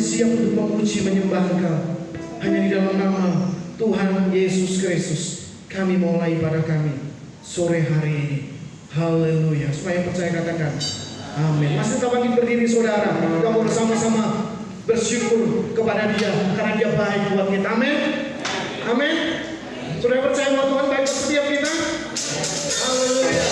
siap untuk memuji menyembah Engkau. Hanya di dalam nama Tuhan Yesus Kristus kami mulai ibadah kami sore hari ini. Haleluya. Supaya yang percaya katakan amin. Masih tetap bangkit berdiri saudara. Kita mau bersama-sama bersyukur kepada Dia karena Dia baik buat kita. Amin. Amin. Saudara percaya bahwa Tuhan baik buat setiap kita? Haleluya.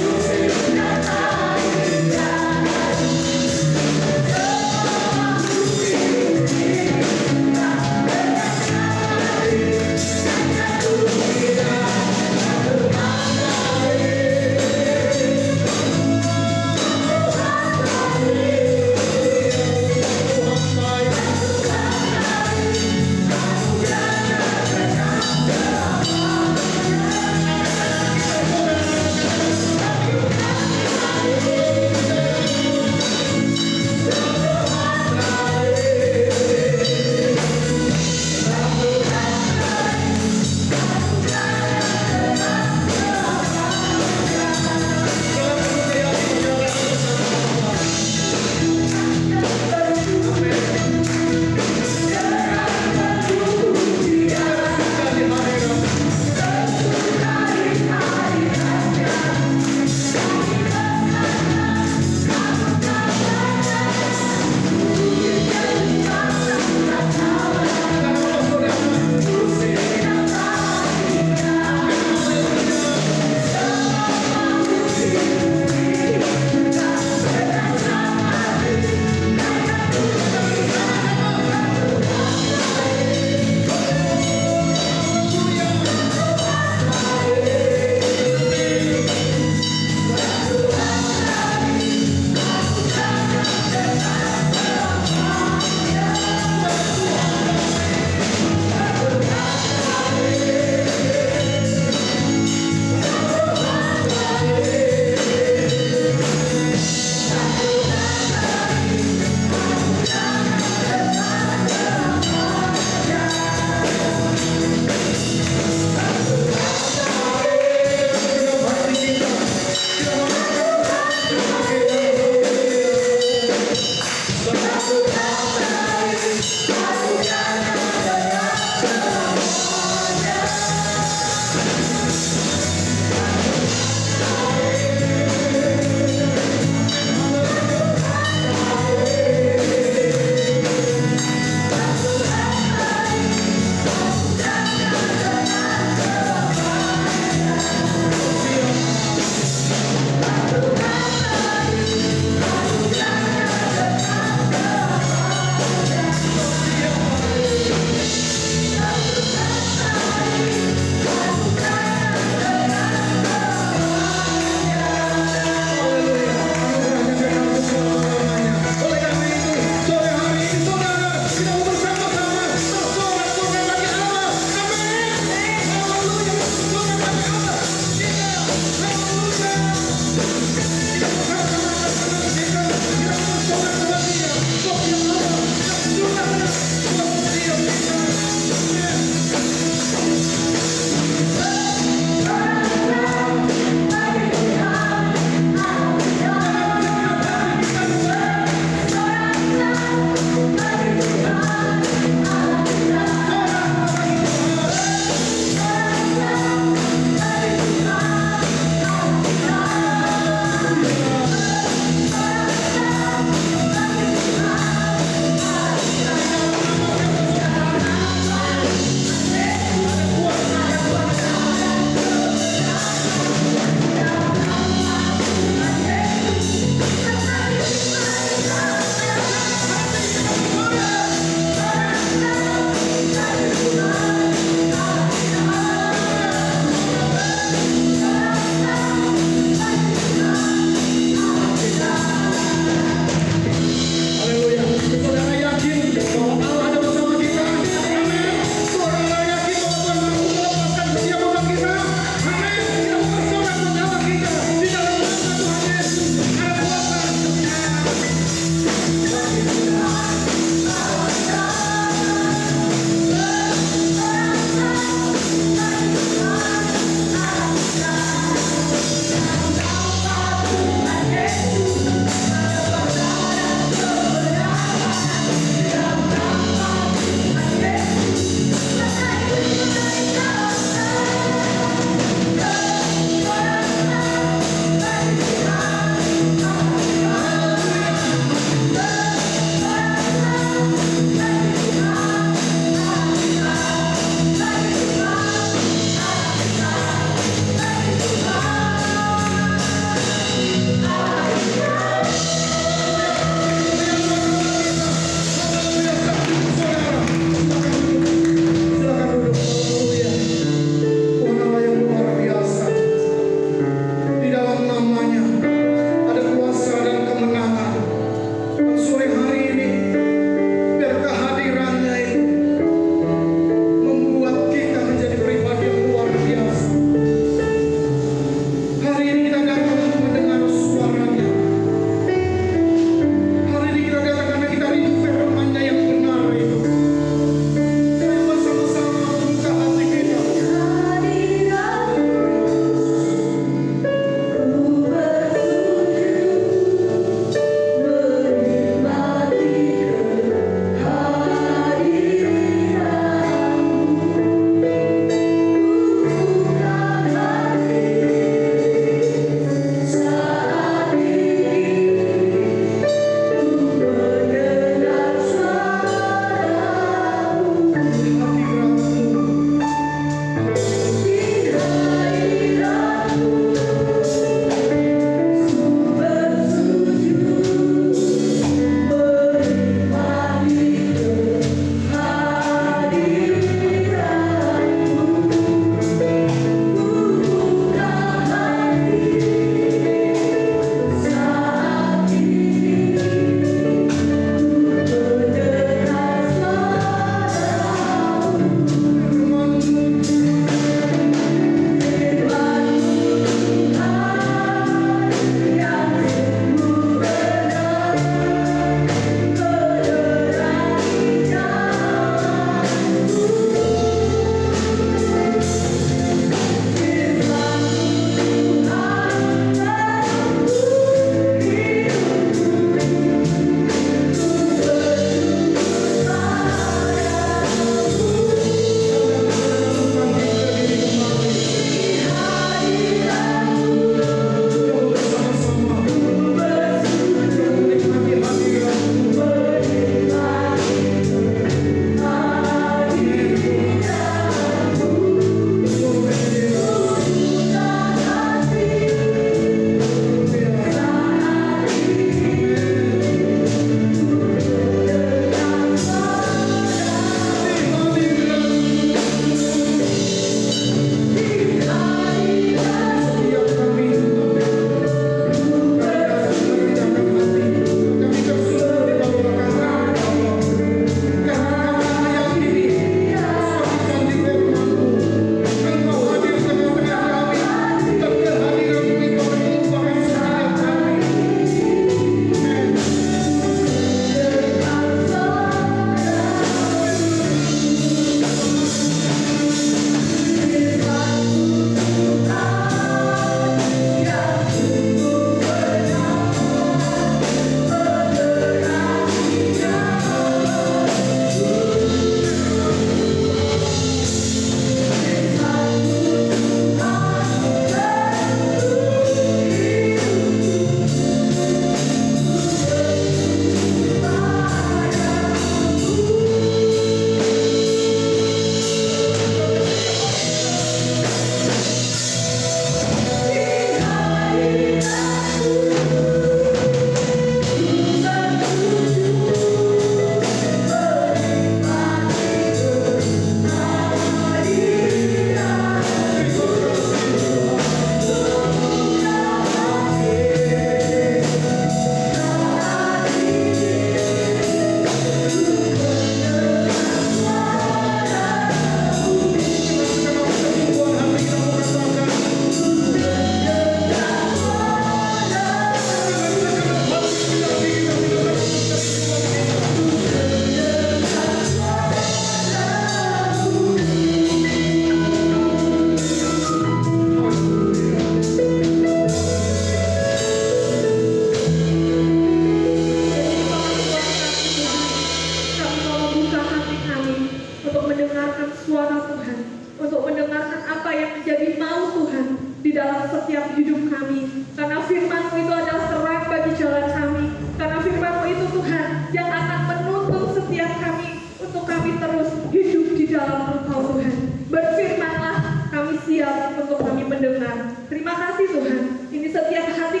siap untuk kami mendengar. Terima kasih Tuhan. Ini setiap hati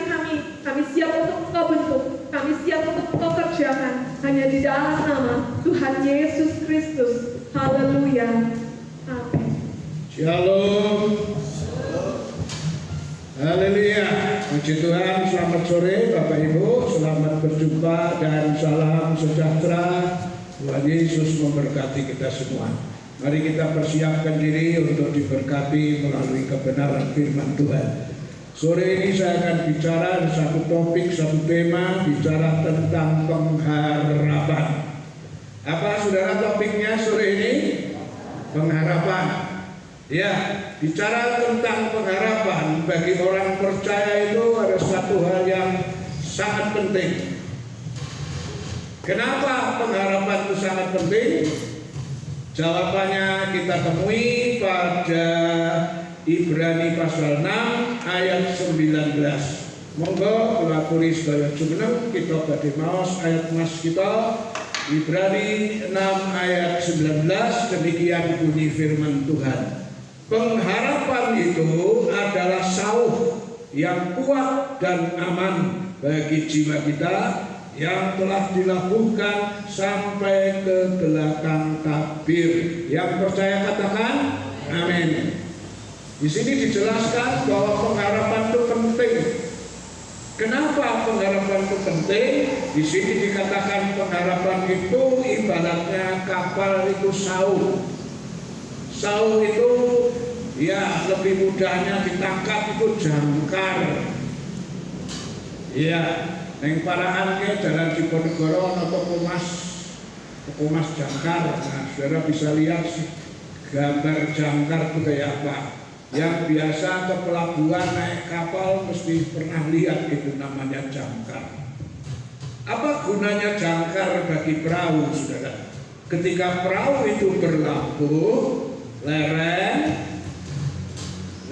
kami siap untuk Engkau bentuk, kami siap untuk Engkau kerjakan. Hanya di dalam nama Tuhan Yesus Kristus. Haleluya. Amin. Shalom. Haleluya. Puji Tuhan, selamat sore Bapak Ibu, selamat berjumpa dan salam sejahtera. Tuhan Yesus memberkati kita semua. Mari kita persiapkan diri untuk diberkati melalui kebenaran firman Tuhan. Sore ini saya akan bicara satu topik, satu tema, bicara tentang pengharapan. Apa saudara topiknya sore ini? Pengharapan. Ya, bicara tentang pengharapan bagi orang percaya itu ada satu hal yang sangat penting. Kenapa pengharapan itu sangat penting? Jawabannya kita temui pada Ibrani pasal 6 ayat 19. Monggo kula tulis daya jumeneng kita badhe maos ayat mas kita. Ibrani 6 ayat 19, demikian bunyi firman Tuhan. Pengharapan itu adalah sauh yang kuat dan aman bagi jiwa kita yang telah dilakukan sampai ke belakang tabir. Yang percaya katakan amin. Di sini dijelaskan bahwa pengharapan itu penting. Kenapa pengharapan itu penting? Di sini dikatakan pengharapan itu ibaratnya kapal itu sauh. Sauh itu ya lebih mudahnya ditangkap itu jangkar. Ya, yang parahan ke jalan Diponegoro atau Kumas jangkar. Nah, saudara bisa lihat sih gambar jangkar itu kayak apa. Yang biasa ke pelabuhan naik kapal mesti pernah lihat itu namanya jangkar. Apa gunanya jangkar bagi perahu, saudara? Ketika perahu itu berlabuh, lereng,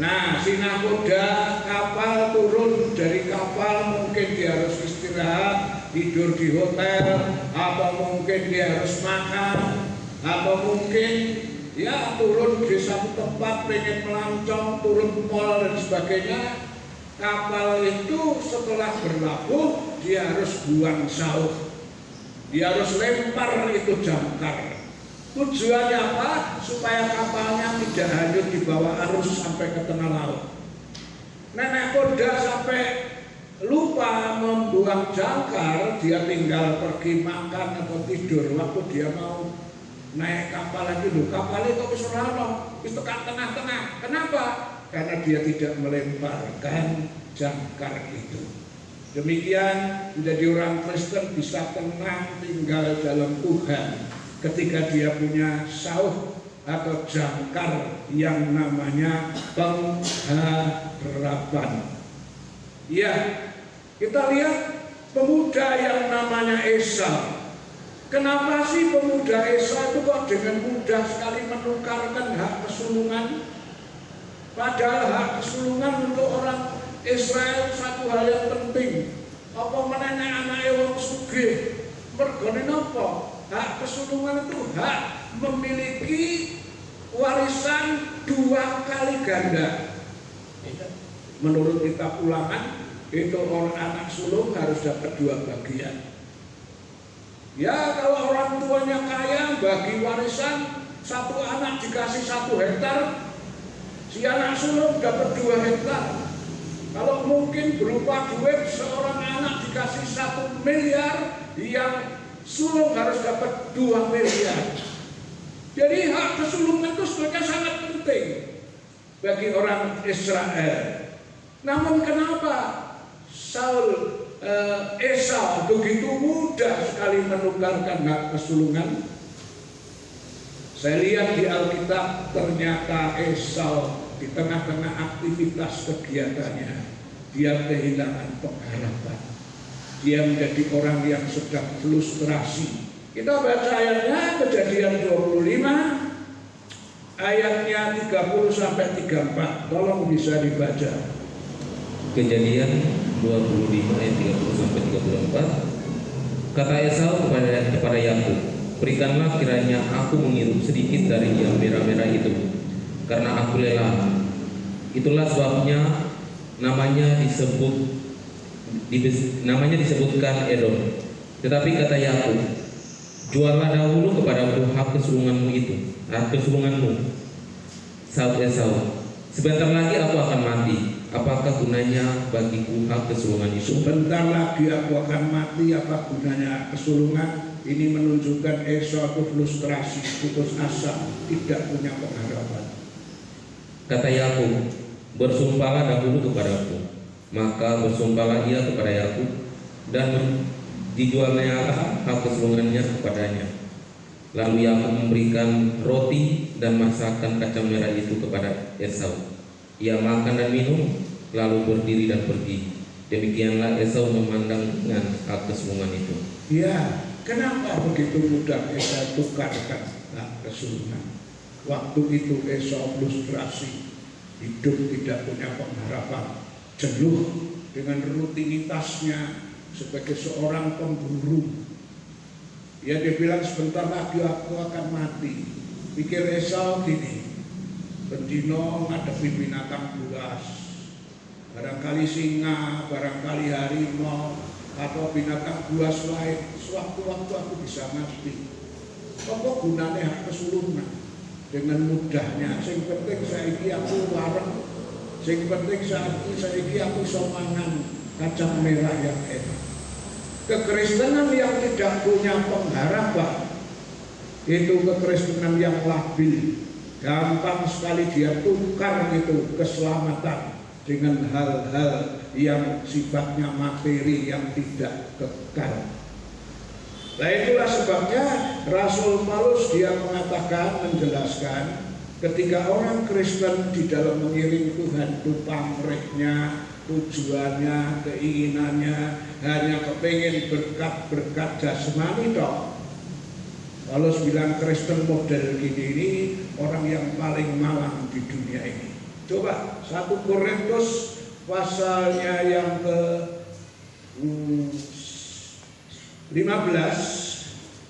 nah si nakoda kapal turun dari kapal, mungkin dia harus istirahat, tidur di hotel, atau mungkin dia harus makan, atau mungkin ya turun di satu tempat pengen melancong, turun mall dan sebagainya. Kapal itu setelah berlabuh dia harus buang sauh, dia harus lempar itu jangkar. Tujuannya apa? Supaya kapalnya tidak hanyut di bawah arus sampai ke tengah laut. Nenek koda sampai lupa membuang jangkar, dia tinggal pergi makan atau tidur. Waktu dia mau naik kapal lagi, loh kapal itu wis ora ono, wis tekan tengah-tengah. Kenapa? Karena dia tidak melemparkan jangkar itu. Demikian menjadi orang Kristen bisa tenang tinggal dalam Tuhan ketika dia punya sauh atau jangkar yang namanya pengharapan. Ya, kita lihat pemuda yang namanya Esau. Kenapa sih pemuda Esau itu kok dengan mudah sekali menukarkan hak kesulungan? Padahal hak kesulungan untuk orang Israel satu hal yang penting. Apa menanya anaknya wong sugih? Mergone napa? Hak kesulungan itu hak memiliki warisan 2 kali ganda. Menurut kitab Ulangan itu orang anak sulung harus dapat 2 bagian. Ya kalau orang tuanya kaya bagi warisan, satu anak dikasih 1 hektar, si anak sulung dapat 2 hektar. Kalau mungkin berupa duit, seorang anak dikasih 1 miliar, yang sulung harus dapat 2 miliar. Jadi hak kesulungan itu sebenarnya sangat penting bagi orang Israel. Namun kenapa Esau begitu mudah sekali menukarkan hak kesulungan? Saya lihat di Alkitab ternyata Esau di tengah-tengah aktivitas kegiatannya dia kehilangan pengharapan. Dia menjadi orang yang sedang frustrasi. Kita baca ayatnya, Kejadian 25 ayatnya 30 sampai 34. Tolong bisa dibaca. Kejadian 25 ayat 30 sampai 34. Kata Esau kepada Yakub, berikanlah kiranya aku menghirup sedikit dari yang merah-merah itu, karena aku lelah. Itulah sebabnya namanya disebutkan Edom. Tetapi kata Yakub, jualah dahulu kepadaku hak kesulunganmu itu, hak kesulunganmu. Saud Esau, sebentar lagi aku akan mati. Apakah gunanya bagiku hak kesulungan itu? Sebentar lagi aku akan mati, apa gunanya kesulungan? Ini menunjukkan Esau itu frustrasi, putus asa, tidak punya pengharapan. Kata Yakub, bersumpahlah dahulu kepadaku. Maka bersumpahlah ia kepada Yakub, dan dijualnya hak kesulungannya kepadanya. Lalu Yakub memberikan roti dan masakan kacang merah itu kepada Esau. Ia makan dan minum, lalu berdiri dan pergi. Demikianlah Esau memandang dengan hak kesulungan itu. Ya, kenapa begitu mudah Esau tukarkan hak kesulungan? Waktu itu Esau frustrasi, hidup tidak punya pengharapan, jenuh dengan rutinitasnya sebagai seorang pemburu. Ya, dia bilang sebentar lagi aku akan mati. Pikir Esau gini, bendino ngadepi binatang buas, barangkali singa, barangkali harimau, atau binatang buas lain. Sewaktu-waktu aku bisa mati. Apa gunanya hak kesulungan? Dengan mudahnya, sing penting saiki aku wareng, sing penting saiki aku iso mangan kacang merah yang enak. Kekristenan yang tidak punya pengharapan itu kekristenan yang labil. Gampang sekali dia tukar itu keselamatan dengan hal-hal yang sifatnya materi yang tidak kekal. Nah, itulah sebabnya Rasul Paulus dia mengatakan, menjelaskan, ketika orang Kristen di dalam mengiring Tuhan itu pamrihnya, tujuannya, keinginannya hanya kepengen berkat-berkat jasmani toh. Paulus bilang Kristen model gini ini orang yang paling malang di dunia ini. Coba 1 Korintus pasalnya yang ke 15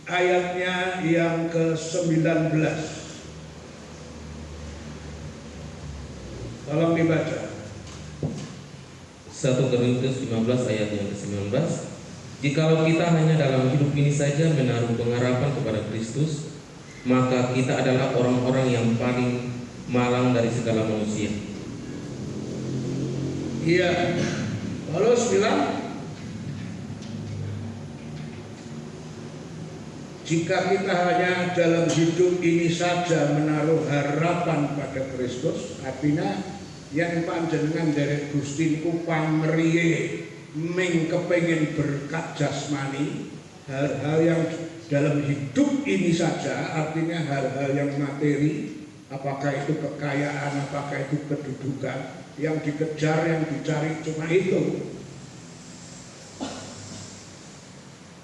ayatnya yang ke 19. Tolong dibaca. 1 Korintus 15 ayat yang ke-19. Jikalau kita hanya dalam hidup ini saja menaruh pengharapan kepada Kristus, maka kita adalah orang-orang yang paling malang dari segala manusia. Iya, Paulus bilang jika kita hanya dalam hidup ini saja menaruh harapan pada Kristus, artinya yang panjenengan dari Gusti niku pamriye ming kepengin berkat jasmani, hal-hal yang dalam hidup ini saja, artinya hal-hal yang materi, apakah itu kekayaan, apakah itu kedudukan, yang dikejar, yang dicari cuma itu.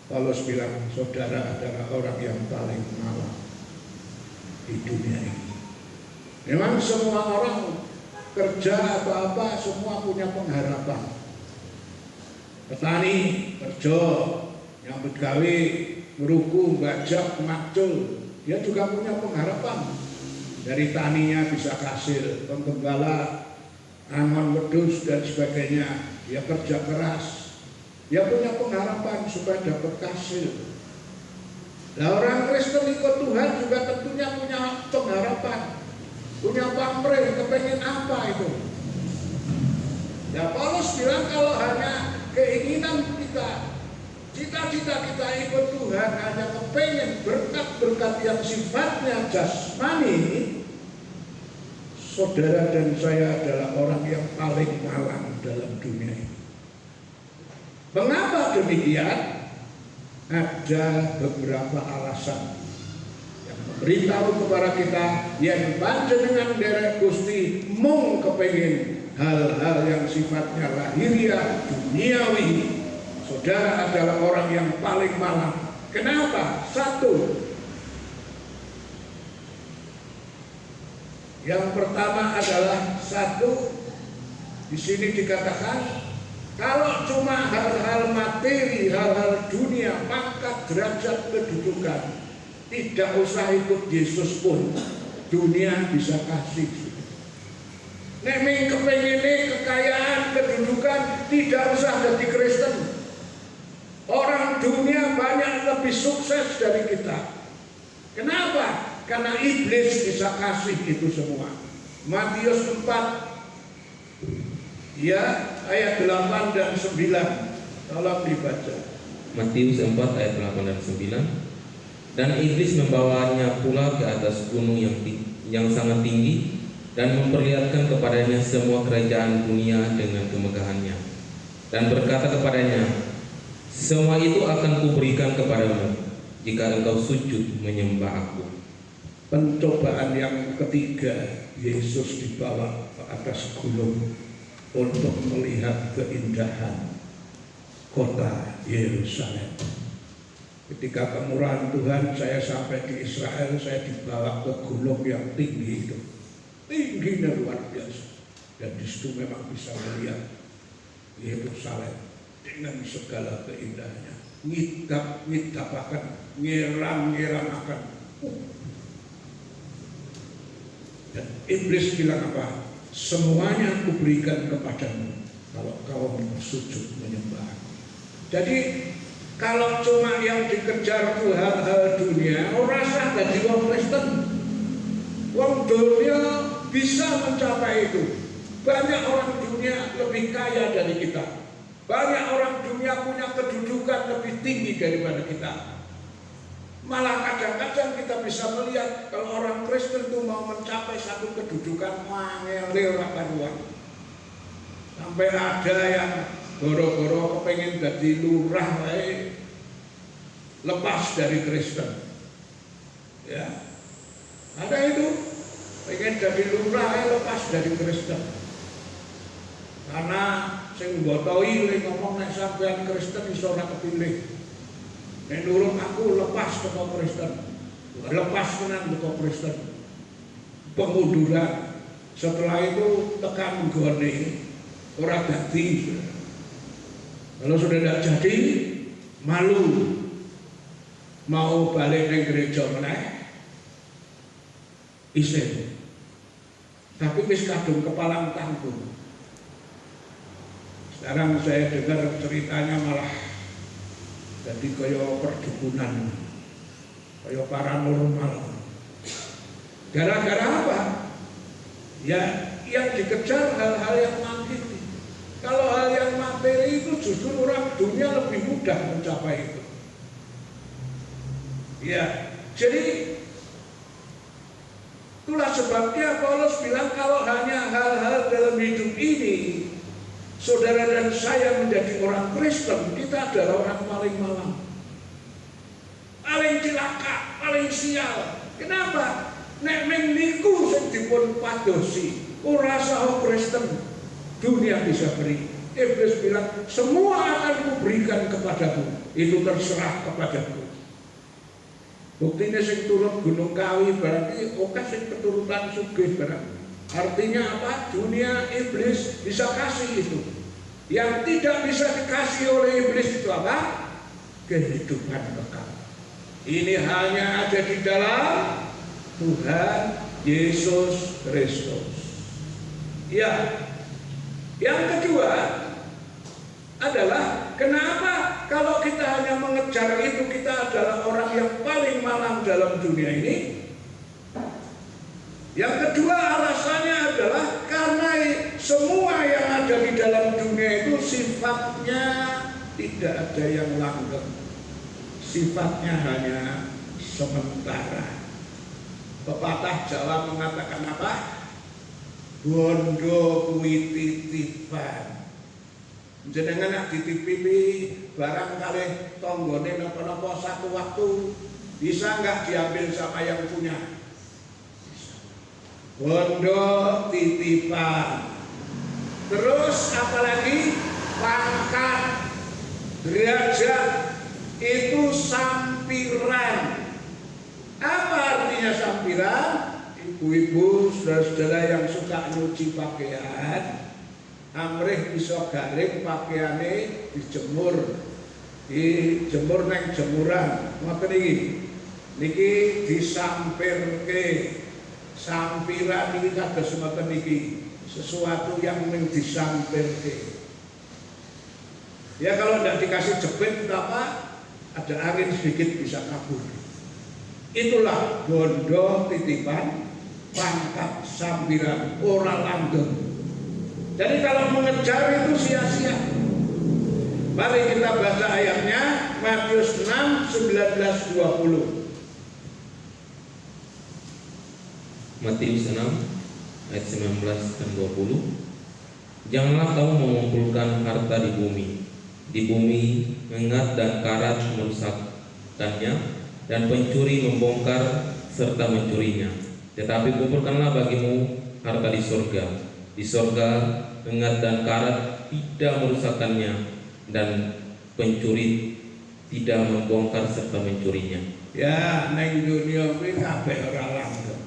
Paulus bilang saudara adalah orang yang paling malang di dunia ini. Memang semua orang kerja atau apa semua punya pengharapan. Petani kerja, nyambut gawe, ngeruku, bajak, makcul, dia juga punya pengharapan. Dari taninya bisa hasil, penggembala, angon wedhus dan sebagainya. Dia kerja keras, dia punya pengharapan supaya dapat hasil. Nah, orang Kristen ikut Tuhan juga tentunya punya pengharapan, punya pamrih, kepengen apa itu. Ya, Paulus bilang kalau hanya keinginan kita, cita-cita kita ikut Tuhan hanya kepengen berkat-berkat yang sifatnya jasmani, saudara dan saya adalah orang yang paling malang dalam dunia ini. Mengapa demikian? Ada beberapa alasan yang memberitahu kepada kita yang panjenengan derek Gusti mung kepengin hal-hal yang sifatnya lahiriah, duniawi. Saudara adalah orang yang paling malang. Kenapa? Satu, yang pertama adalah di sini dikatakan kalau cuma hal-hal materi, hal-hal dunia, pangkat, derajat, kedudukan, tidak usah ikut Yesus pun, dunia bisa kasih. Nek ming kepengine kekayaan, kedudukan, tidak usah jadi Kristen. Orang dunia banyak lebih sukses dari kita. Kenapa? Karena iblis bisa kasih itu semua. Matius 4 ya, ayat 8 dan 9. Tolong dibaca. Matius 4 ayat 8 dan 9. Dan iblis membawanya pula ke atas gunung yang sangat tinggi dan memperlihatkan kepadanya semua kerajaan dunia dengan kemegahannya, dan berkata kepadanya, semua itu akan kuberikan kepadamu jika engkau sujud menyembah aku. Pencobaan yang ketiga, Yesus dibawa ke atas gunung untuk melihat keindahan kota Yerusalem. Ketika kemurahan Tuhan saya sampai di Israel, saya dibawa ke gunung yang tinggi itu. Tingginya luar biasa. Dan di situ memang bisa melihat Yerusalem dengan segala keindahannya. Ngidap akan, ngiram akan. Dan iblis bilang apa? Semuanya aku berikan kepadamu kalau kau sujud menyembah aku. Jadi kalau cuma yang dikejar itu hal-hal dunia, orang sah jadi wong Kristen. Wong dunia bisa mencapai itu. Banyak orang dunia lebih kaya dari kita. Banyak orang dunia punya kedudukan lebih tinggi daripada kita. Malah kadang-kadang kita bisa melihat kalau orang Kristen itu mau mencapai satu kedudukan mangel karuan. Sampai ada yang goro-goro kepengen jadi lurah lepas dari Kristen. Ya. Ada itu pengen jadi lurah lepas dari Kristen. Karena sing mbotoi ngomong nek sampean Kristen iso ora kepilih. Nek nurut aku lepas teko Kristen. Lepas tenan teko Kristen. Pengunduran. Setelah itu tekan gone ora dadi. Kalau sudah tidak jadi, malu mau balik ke gereja meneh, isin. Tapi wis kadung kepalang tanggung. Sekarang saya dengar ceritanya malah jadi kaya perdukunan, kaya paranormal. Gara-gara apa? Ya, yang dikejar hal-hal yang materi. Kalau hal yang materi itu justru orang dunia lebih mudah mencapai itu. Ya, jadi itulah sebabnya Paulus bilang kalau hanya hal-hal dalam hidup ini, saudara dan saya menjadi orang Kristen, kita adalah orang paling malang, paling cilaka, paling sial. Kenapa? Nek ming niku sing dipun padosi, ora saha Kristen. Dunia bisa beri. Iblis bilang semua akan kuberikan kepadamu. Itu terserah kepadamu. Buktinya sing turun Gunung Kawi berarti oke sing keturunan sugih berarti. Artinya apa? Dunia iblis bisa kasih itu. Yang tidak bisa dikasih oleh iblis itu apa? Kehidupan kekal. Ini hanya ada di dalam Tuhan Yesus Kristus. Ya. Yang kedua adalah kenapa kalau kita hanya mengejar itu kita adalah orang yang paling malang dalam dunia ini. Yang kedua alasannya adalah karena semua yang ada di dalam dunia itu sifatnya tidak ada yang langgeng. Sifatnya hanya sementara. Pepatah Jawa mengatakan apa? Bondo kuwi titipan. Jenengan nak titipi barang kali tonggone napa-napa satu waktu bisa nggak diambil sama yang punya? Bisa. Bondo titipan. Terus apalagi pangkat, derajat itu sampiran. Apa artinya sampiran? Ibu-ibu, saudara-saudara yang suka nyuci pakaian, amrih iso garing pakaiane dijemur neng jemuran. Ngoten niki disampirke. Sampiran niki kados ngoten niki. sesuatu yang disampirke. Ya kalau tidak dikasih jepit apa, ada angin sedikit bisa kabur. Itulah bondo titipan pangkat sambiran ora langgeng. Jadi kalau mengejar itu sia-sia. Mari kita baca ayatnya, Matius 6, 19, 20. Matius 6 ayat 19 dan 20. Janganlah kamu mengumpulkan harta di bumi mengat dan karat merusakkannya, dan pencuri membongkar serta mencurinya. Tetapi kumpulkanlah bagimu harta di sorga. Di sorga mengat dan karat tidak merusakkannya, dan pencuri tidak membongkar serta mencurinya. Ya, neng dunia ini kabeh ora langgeng.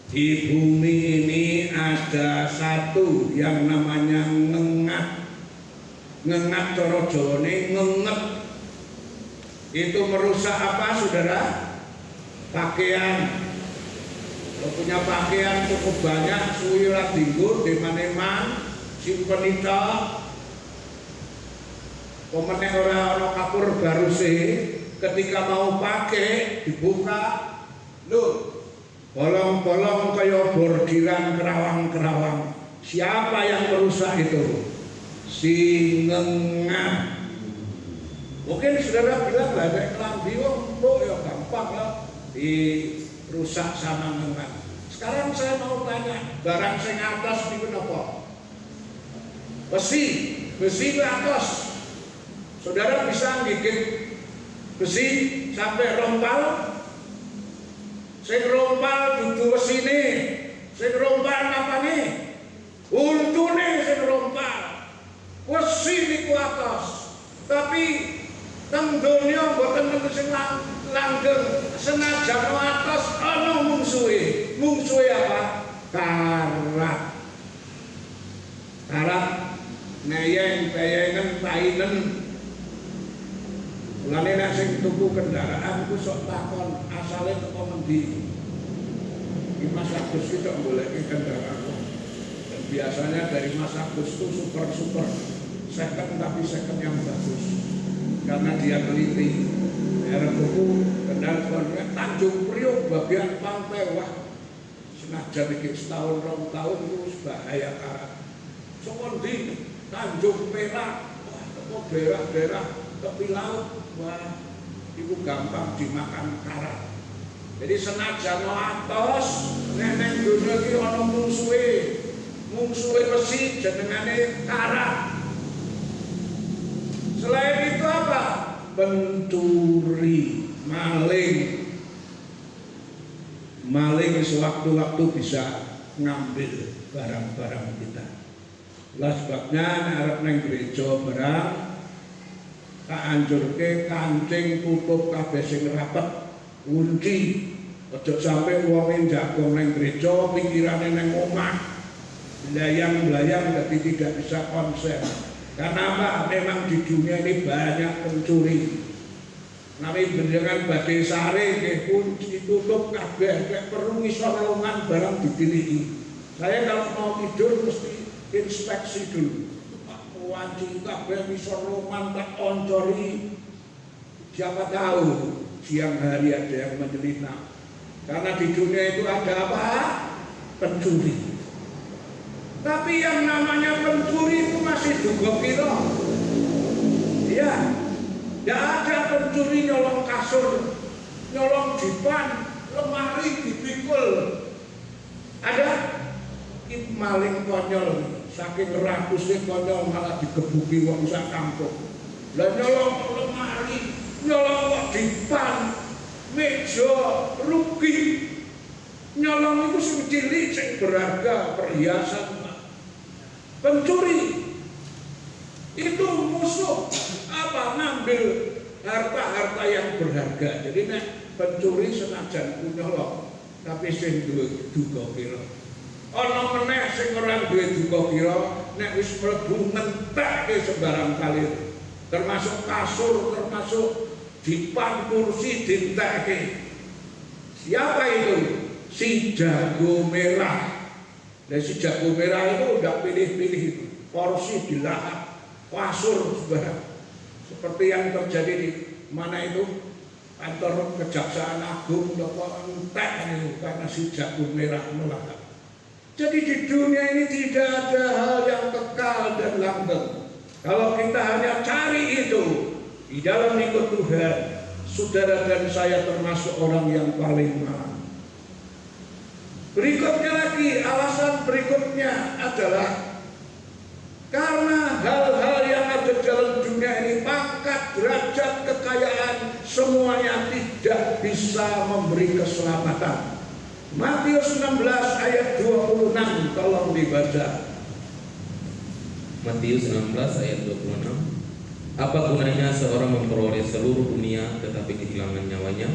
Di bumi ini ada satu yang namanya ngengat. Ngengat cara Jawane ngenget. Itu merusak apa, saudara? Pakaian. Kalau punya pakaian cukup banyak, suwi ora dienggo, deman-eman, simpen itu. Pemenang orang kapur baru sih, ketika mau pakai dibuka, loh, bolong-bolong kayak bordiran kerawang-kerawang. Siapa yang merusak itu? Si ngengat. Mungkin saudara bilang lah, ada kelambi, oh ya gampang lah dirusak sama ngengat. Sekarang saya mau tanya, barang sing atas di kenapa? Besi ke atas. Saudara bisa gigit besi sampai rompal. Sing rompal dudu wesine, sing rompal napane? Untune sing rompal. Wesi niku atas. Tapi teng donya boten nenten sing langgeng. Senajan atas ana mungsuhe. Mungsuhe apa? Karat. Karat ngeyeng-peyengen painen. Mulane nek sing tuku kendaraan ku sok takon asale teko ngendi. Iki Mas Agus iki tok goleki kendaraan. Dan biasanya dari Mas Agus itu super second, tapi second yang bagus. Karena dia teliti. Era tuku kendaraan Tanjung Priok bagian pantai, wah. Senajan iki setahun 2 tahun terus bahaya karat. Sok ngendi? Tanjung Perak. Wah, teko daerah-daerah tepi laut, wah, itu gampang dimakan karat. Jadi senajan atos, neneng dunia ini ada mungsuhe besi jenengane karat. Selain itu apa? Pencuri, maling sewaktu-waktu bisa ngambil barang-barang kita. Lah sebabnya arep neng gereja barang tak anjurke kancing tutup kabeh sing rapet, kunci. Aja sampe wong njagong nang gereja pikirane nang omah. Belayang-belayang tapi tidak bisa konsen. Karena apa? Memang di dunia ini banyak pencuri. Nami bendengan badhe sare nggih kunci tutup kabeh, nek perlu ngisor lowongan barang ditiliki. Saya kalau mau tidur mesti inspeksi dulu. Wanci kabeh ngisor lowongan tak oncori. Siapa tahu siang hari ada yang menyelinap. Karena di dunia itu ada apa? Pencuri. Tapi yang namanya pencuri itu masih duga kira. Ya, tidak ada pencuri nyolong kasur, nyolong dipan, lemari dipikul. Ada maling konyol, saking rakusnya konyol malah digebuki wong sak kampung. Lah nyolong lemari, nyolong dipan, meja, rugi. Nyolong itu sing cilik sing berharga, perhiasan. Pencuri itu musuh apa? Ngambil harta-harta yang berharga. Jadi nek pencuri senajan nyolong, tapi sing duwe duga kira. Ana meneh sing ora duwe duga kira, nek wis mlebu mentekke sembarang kali. Termasuk kasur, termasuk dipan kursi dintekke. Siapa itu? Si jago merah. Dan si jago merah itu udah pilih-pilih itu, porsi dilahap, kasur saudara. Seperti yang terjadi di mana itu kantor Kejaksaan Agung entek itu karena si jago merah melahap. Jadi di dunia ini tidak ada hal yang kekal dan langgeng. Kalau kita hanya cari itu di dalam ikut Tuhan, saudara dan saya termasuk orang yang paling malang. Berikutnya lagi, alasan berikutnya adalah karena hal-hal yang ada dalam dunia ini, pangkat, derajat, kekayaan, semuanya tidak bisa memberi keselamatan. Matius 16 ayat 26, tolong dibaca. Matius 16 ayat 26. Apa gunanya seorang memperoleh seluruh dunia tetapi kehilangan nyawanya?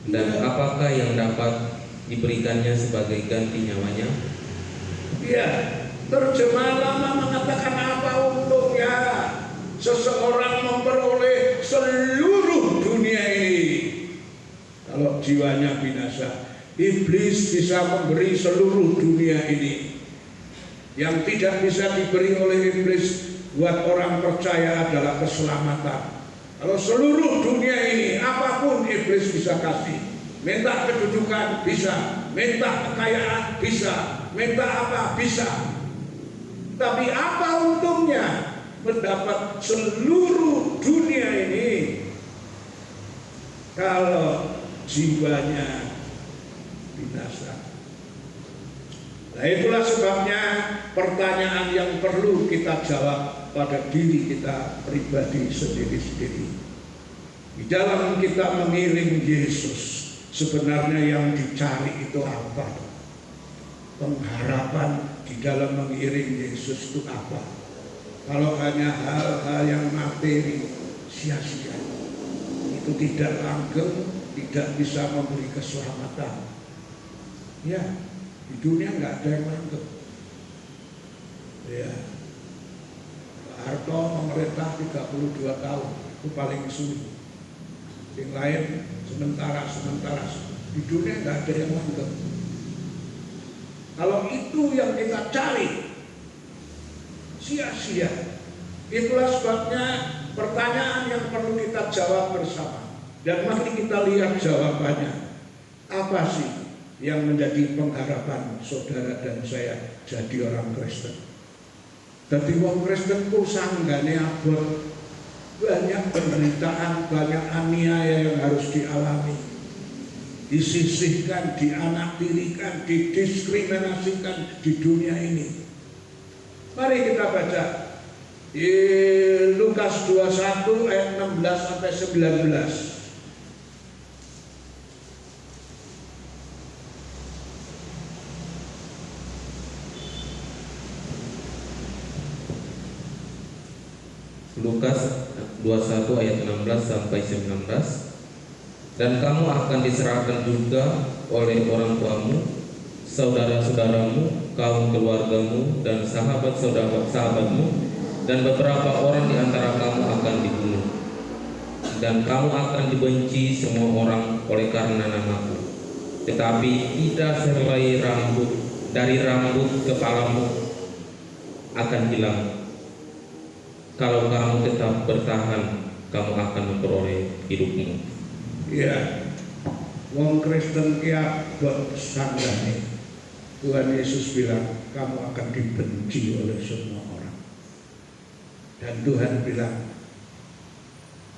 Dan apakah yang dapat diberikannya sebagai ganti nyawanya? Ya, terjemahan lama mengatakan apa untungnya seseorang memperoleh seluruh dunia ini kalau jiwanya binasa. Iblis bisa memberi seluruh dunia ini. Yang tidak bisa diberi oleh iblis buat orang percaya adalah keselamatan. Kalau seluruh dunia ini, apapun iblis bisa kasih. Minta kedudukan bisa, minta kekayaan bisa, minta apa bisa. Tapi apa untungnya mendapat seluruh dunia ini kalau jiwanya binasa? Nah, itulah sebabnya pertanyaan yang perlu kita jawab pada diri kita pribadi sendiri-sendiri. Di dalam kita mengiring Yesus, sebenarnya yang dicari itu apa? Pengharapan di dalam mengiring Yesus itu apa? Kalau hanya hal-hal yang materi, sia-sia. Itu tidak langgeng, tidak bisa memberi keselamatan. Ya, di dunia nggak ada yang langgeng. Ya, Pak Harto memerintah 32 tahun, itu paling sulit. Yang lain sementara. Di dunia nggak ada yang langgeng. Kalau itu yang kita cari, sia-sia. Itulah sebabnya pertanyaan yang perlu kita jawab bersama. Dan mari kita lihat jawabannya. Apa sih yang menjadi pengharapan saudara dan saya jadi orang Kristen? Jadi orang Kristen ku sanggane abot, banyak penderitaan, banyak aniaya yang harus dialami, disisihkan, dianaktirikan, didiskriminasikan di dunia ini. Mari kita baca di Lukas 21 ayat 16 sampai 19. Lukas 21 ayat 16 sampai 19. Dan kamu akan diserahkan juga oleh orang tuamu, saudara-saudaramu, kaum keluargamu, dan sahabat-sahabatmu, dan beberapa orang di antara kamu akan dibunuh. Dan kamu akan dibenci semua orang oleh karena namaku. Tetapi tidak sehelai rambut dari rambut kepalamu akan hilang. Kalau kamu tetap bertahan, kamu akan memperoleh hidupmu. Ya, wong Kristen kia bersanggane. Tuhan Yesus bilang, kamu akan dibenci oleh semua orang. Dan Tuhan bilang,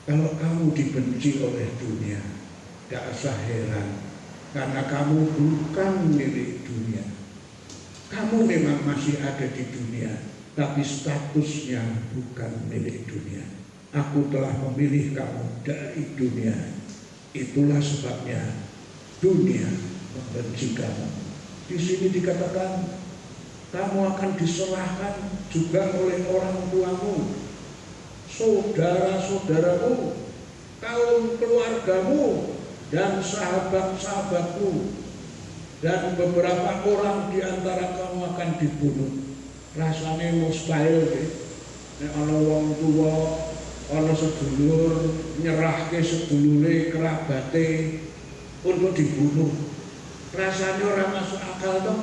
kalau kamu dibenci oleh dunia, tidak usah heran, karena kamu bukan milik dunia. Kamu memang masih ada di dunia, tapi statusnya bukan milik dunia. Aku telah memilih kamu dari dunia. Itulah sebabnya dunia membenci kamu. Di sini dikatakan kamu akan diserahkan juga oleh orang tuamu, saudara-saudaramu, kaum keluargamu, dan sahabat-sahabatmu, dan beberapa orang di antara kamu akan dibunuh. Rasane mustahil deh. Nek ana wong tuwa, ana sedulur nyerahke sedulure kerabate untuk dibunuh. Rasanya orang masuk akal toh.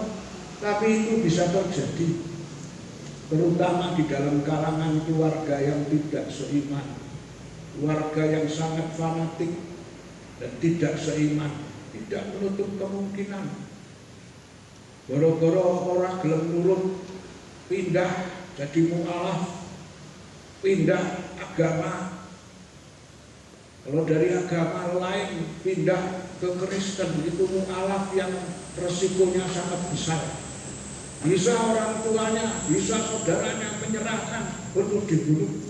Tapi itu bisa terjadi, terutama di dalam kalangan keluarga yang tidak seiman, keluarga yang sangat fanatik dan tidak seiman. Tidak menutup kemungkinan goro-goro orang gelem nurut, pindah jadi mu'alaf, pindah agama. Kalau dari agama lain pindah ke Kristen, itu mu'alaf yang resikonya sangat besar. Bisa orang tuanya, bisa saudaranya menyerahkan untuk dibunuh.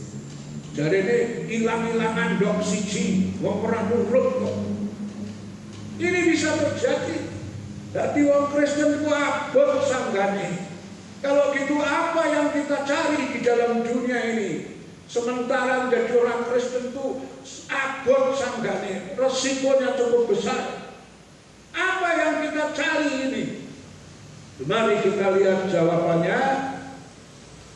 Jadi ini hilang-hilangan dok siji, wong ora nurut kok. Ini bisa terjadi. Jadi wong Kristen itu abot sanggane. Kalau gitu apa yang kita cari di dalam dunia ini? Sementara menjadi orang Kristen itu abot sanggane, resikonya cukup besar. Apa yang kita cari ini? Mari kita lihat jawabannya.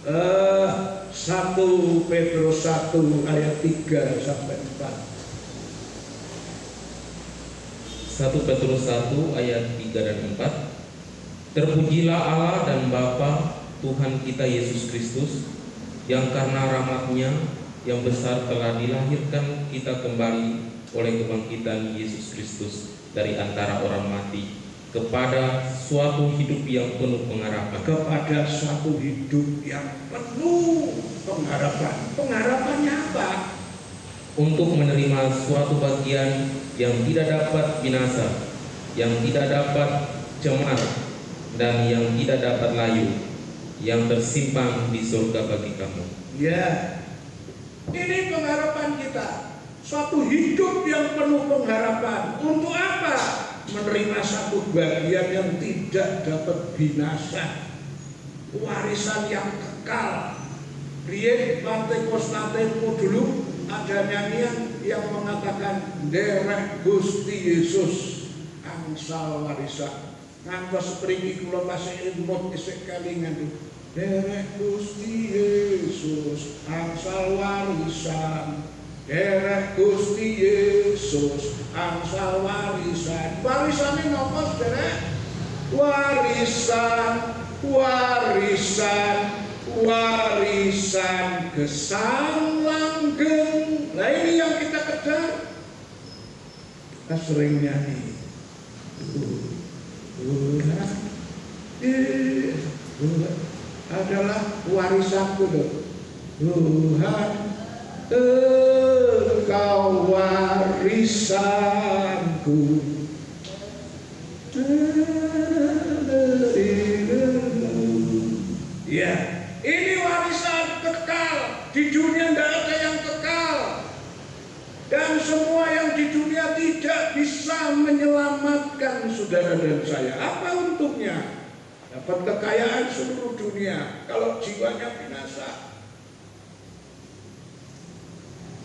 1 Petrus 1 ayat 3 sampai 4. 1 Petrus 1 ayat 3 dan 4. Terpujilah Allah dan Bapa Tuhan kita Yesus Kristus, yang karena rahmat-Nya yang besar telah dilahirkan kita kembali oleh kebangkitan Yesus Kristus dari antara orang mati kepada suatu hidup yang penuh pengharapan. Kepada suatu hidup yang penuh pengharapan. Pengharapannya apa? Untuk menerima suatu bagian yang tidak dapat binasa, yang tidak dapat cemar, dan yang tidak dapat layu, yang tersimpan di surga bagi kamu. Ya, ini pengharapan kita. Suatu hidup yang penuh pengharapan. Untuk apa? Menerima satu bagian yang tidak dapat binasa, warisan yang kekal. Riyen Pentekostantemu dulu ada nyanyian yang mengatakan derek Gusti Yesus angsal warisan. Ngantos mriki kula tasih ilmu isih kalingan derek Gusti Yesus angsal warisan. Derek Gusti Yesus angsal warisan. Warisane napa, Derek? Warisan gesang langgeng. Nah ini yang kita kejar. Kita sering nyanyi. Tuhan adalah warisanku. Tuhan, Engkau warisanku. Ya, ini warisan kekal. Di dunia tidak ada yang kekal. Dan semua yang di dunia tidak bisa menyelamatkan saudara dan saya. Apa untungnya? Dapat kekayaan seluruh dunia kalau jiwanya binasa.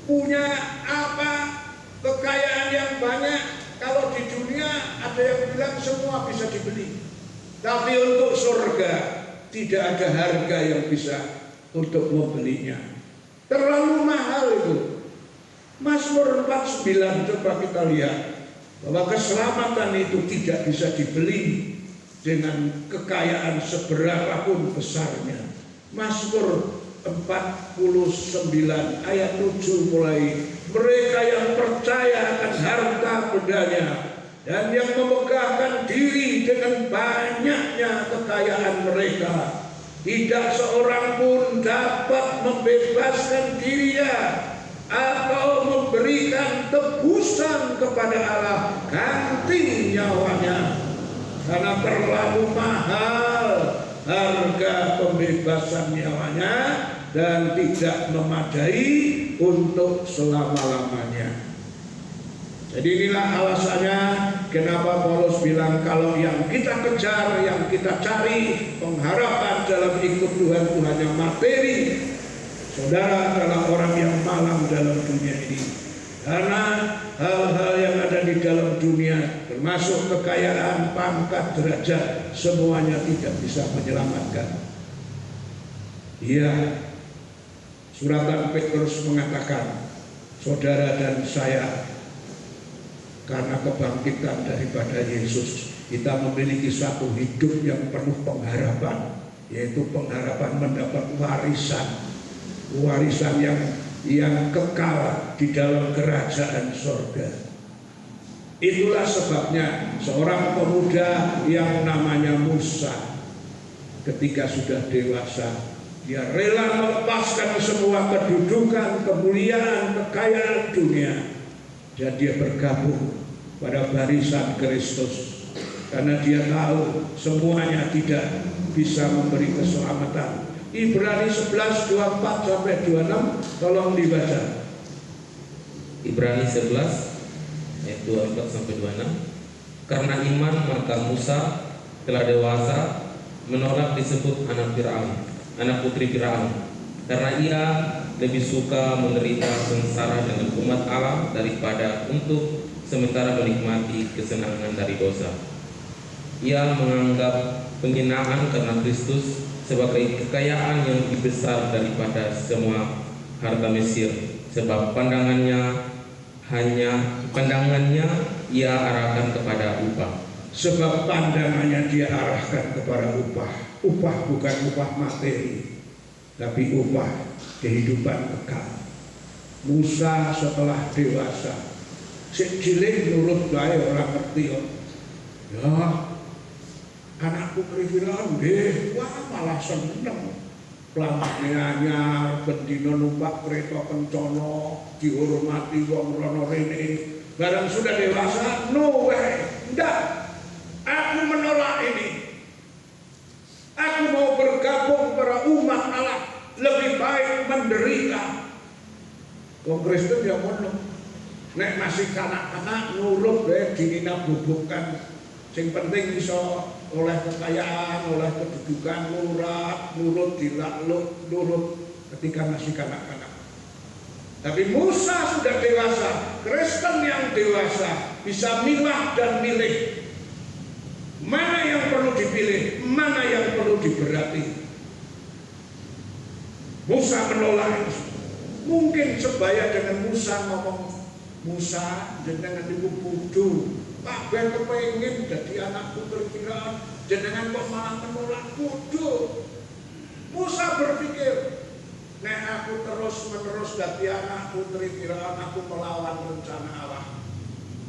Punya apa? Kekayaan yang banyak. Kalau di dunia ada yang bilang semua bisa dibeli. Tapi untuk surga tidak ada harga yang bisa untuk membelinya. Terlalu mahal itu. Mazmur 49 coba kita lihat bahwa keselamatan itu tidak bisa dibeli dengan kekayaan seberapapun besarnya. Mazmur 49 ayat 7 mulai, mereka yang percaya akan harta bendanya dan yang memegahkan diri dengan banyaknya kekayaan mereka, tidak seorang pun dapat membebaskan dirinya atau memberikan tebusan kepada Allah ganti nyawanya, karena terlalu mahal harga pembebasan nyawanya dan tidak memadai untuk selama-lamanya. Jadi inilah alasannya kenapa Paulus bilang kalau yang kita kejar, yang kita cari pengharapan dalam ikut Tuhan hanya materi. Saudara adalah orang yang malang dalam dunia ini. Karena hal-hal yang ada di dalam dunia, termasuk kekayaan, pangkat, derajat, semuanya tidak bisa menyelamatkan. Iya, suratan Petrus mengatakan, saudara dan saya, karena kebangkitan daripada Yesus, kita memiliki suatu hidup yang penuh pengharapan, yaitu pengharapan mendapat warisan yang kekal di dalam kerajaan sorga. Itulah sebabnya seorang pemuda yang namanya Musa, ketika sudah dewasa, dia rela melepaskan semua kedudukan, kemuliaan, kekayaan dunia, dan dia bergabung pada barisan Kristus, karena dia tahu semuanya tidak bisa memberi keselamatan. Ibrani 11:24-26, tolong dibaca. Ibrani 11 ayat 24-26. Karena iman maka Musa telah dewasa menolak disebut anak putri Firaun, karena ia lebih suka menderita sengsara dengan umat Allah daripada untuk sementara menikmati kesenangan dari dosa. Ia menganggap penghinaan karena Kristus sebagai kekayaan yang lebih besar daripada semua harta Mesir, sebab pandangannya ia arahkan kepada upah. Sebab pandangannya dia arahkan kepada upah. Upah bukan upah materi, tapi upah kehidupan kekal. Musa setelah dewasa, sik cilik nurut bae ora ngerti kok. Ya, anakku Firaun nggih, wah malah seneng. Pelamane anyar, bendina numpak kereta kencana, dihormati wong rono rene. Barang sudah dewasa, no way, ndak. Aku menolak ini. Aku mau bergabung pada umat Allah. Lebih baik menderita. Wong Kristen ya ngono. Nek masih kanak-kanak nurut dinina bubukkan. Sing penting iso oleh kekayaan, oleh kedudukan, nurut dilakluk, nurut ketika masih kanak-kanak. Tapi Musa sudah dewasa. Kristen yang dewasa bisa milah dan milih. Mana yang perlu dipilih, mana yang perlu diberati. Musa menolak. Mungkin sebaya dengan Musa ngomong, Musa jenengan ibu bodoh, Pak Ben kepengin jadi anak putri Firaun, jenengan kok malah menolak, bodoh. Musa berpikir, nek aku terus-menerus jadi anak putri Firaun, aku melawan rencana Allah.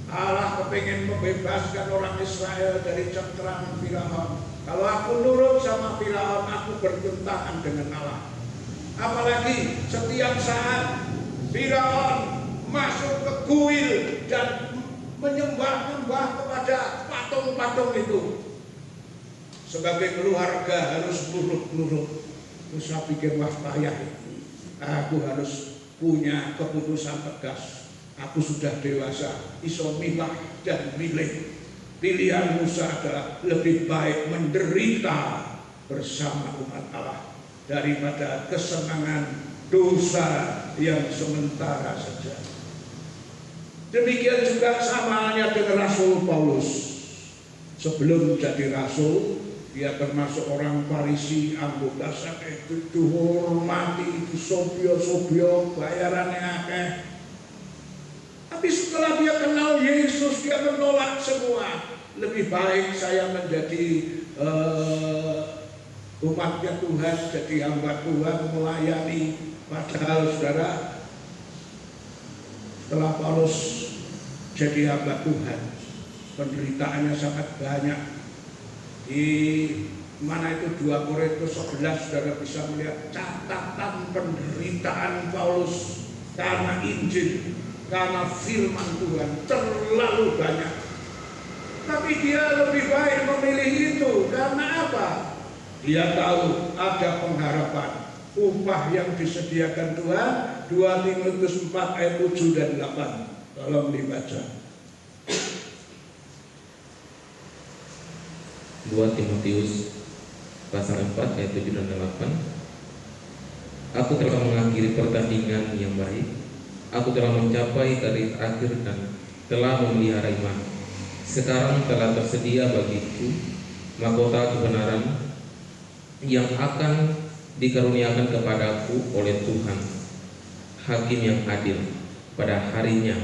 Allah kepingin membebaskan orang Israel dari cengkeraman Firaun. Kalau aku nurut sama Firaun, aku bertentangan dengan Allah. Apalagi setiap saat Firaun masuk ke kuil dan menyembah kepada patung-patung itu. Sebagai keluarga harus nurut. Terus saya pikir, wah payah. Aku harus punya keputusan tegas. Aku sudah dewasa, iso milah dan milih. Pilihan Musa adalah lebih baik menderita bersama umat Allah daripada kesenangan dosa yang sementara saja. Demikian juga sama halnya dengan Rasul Paulus. Sebelum jadi rasul, dia termasuk orang Farisi, anggota sek itu dihormati, itu sobyo, bayarannya akeh. Tapi setelah dia kenal Yesus, dia menolak semua. Lebih baik saya menjadi umatnya Tuhan, jadi hamba Tuhan, melayani. Padahal saudara, setelah Paulus jadi hamba Tuhan, penderitaannya sangat banyak. Di mana itu 2 Korintus 11, saudara bisa melihat catatan penderitaan Paulus karena Injil, karena firman Tuhan terlalu banyak. Tapi dia lebih baik memilih itu. Karena apa? Dia tahu ada pengharapan, upah yang disediakan Tuhan. 2 Timotius 4 ayat 7 dan 8. Tolong dibaca. 2 Timotius pasal 4 ayat 7 dan 8. Aku telah mengakhiri pertandingan yang baik. Aku telah mencapai garis akhir dan telah memelihara iman. Sekarang telah tersedia bagiku mahkota kebenaran yang akan dikaruniakan kepadaku oleh Tuhan, Hakim yang adil pada harinya.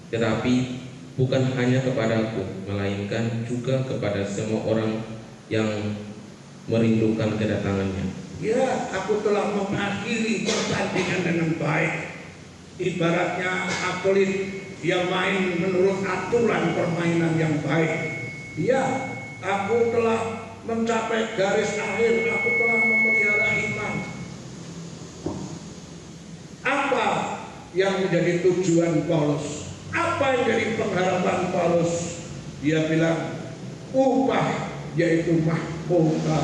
Tetapi bukan hanya kepadaku, melainkan juga kepada semua orang yang merindukan kedatangannya. Ya, aku telah mengakhiri pertandingan dengan baik. Ibaratnya atlet yang main menurut aturan permainan yang baik. Ya, aku telah mencapai garis akhir. Aku telah memelihara iman. Apa yang menjadi tujuan Paulus? Apa yang jadi pengharapan Paulus? Dia bilang upah, yaitu mahkota.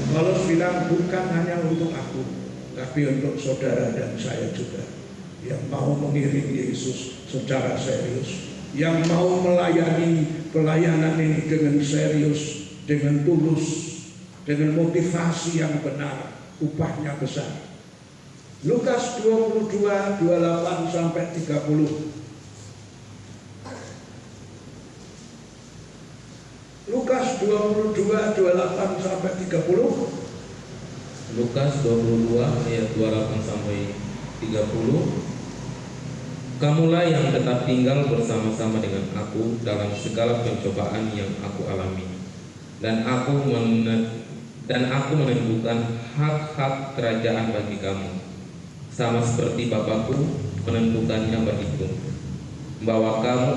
Paulus bilang bukan hanya untuk aku, tapi untuk saudara dan saya juga yang mau mengiring Yesus secara serius, yang mau melayani pelayanan ini dengan serius, dengan tulus, dengan motivasi yang benar, upahnya besar. Lukas 22, 28 sampai 30. Lukas 22, 28 sampai 30. Lukas 22 ayat 28 sampai 30. Kamulah yang tetap tinggal bersama-sama dengan aku dalam segala pencobaan yang aku alami, dan aku menentukan hak-hak kerajaan bagi kamu, sama seperti Bapakku menentukannya bagiku, bahwa kamu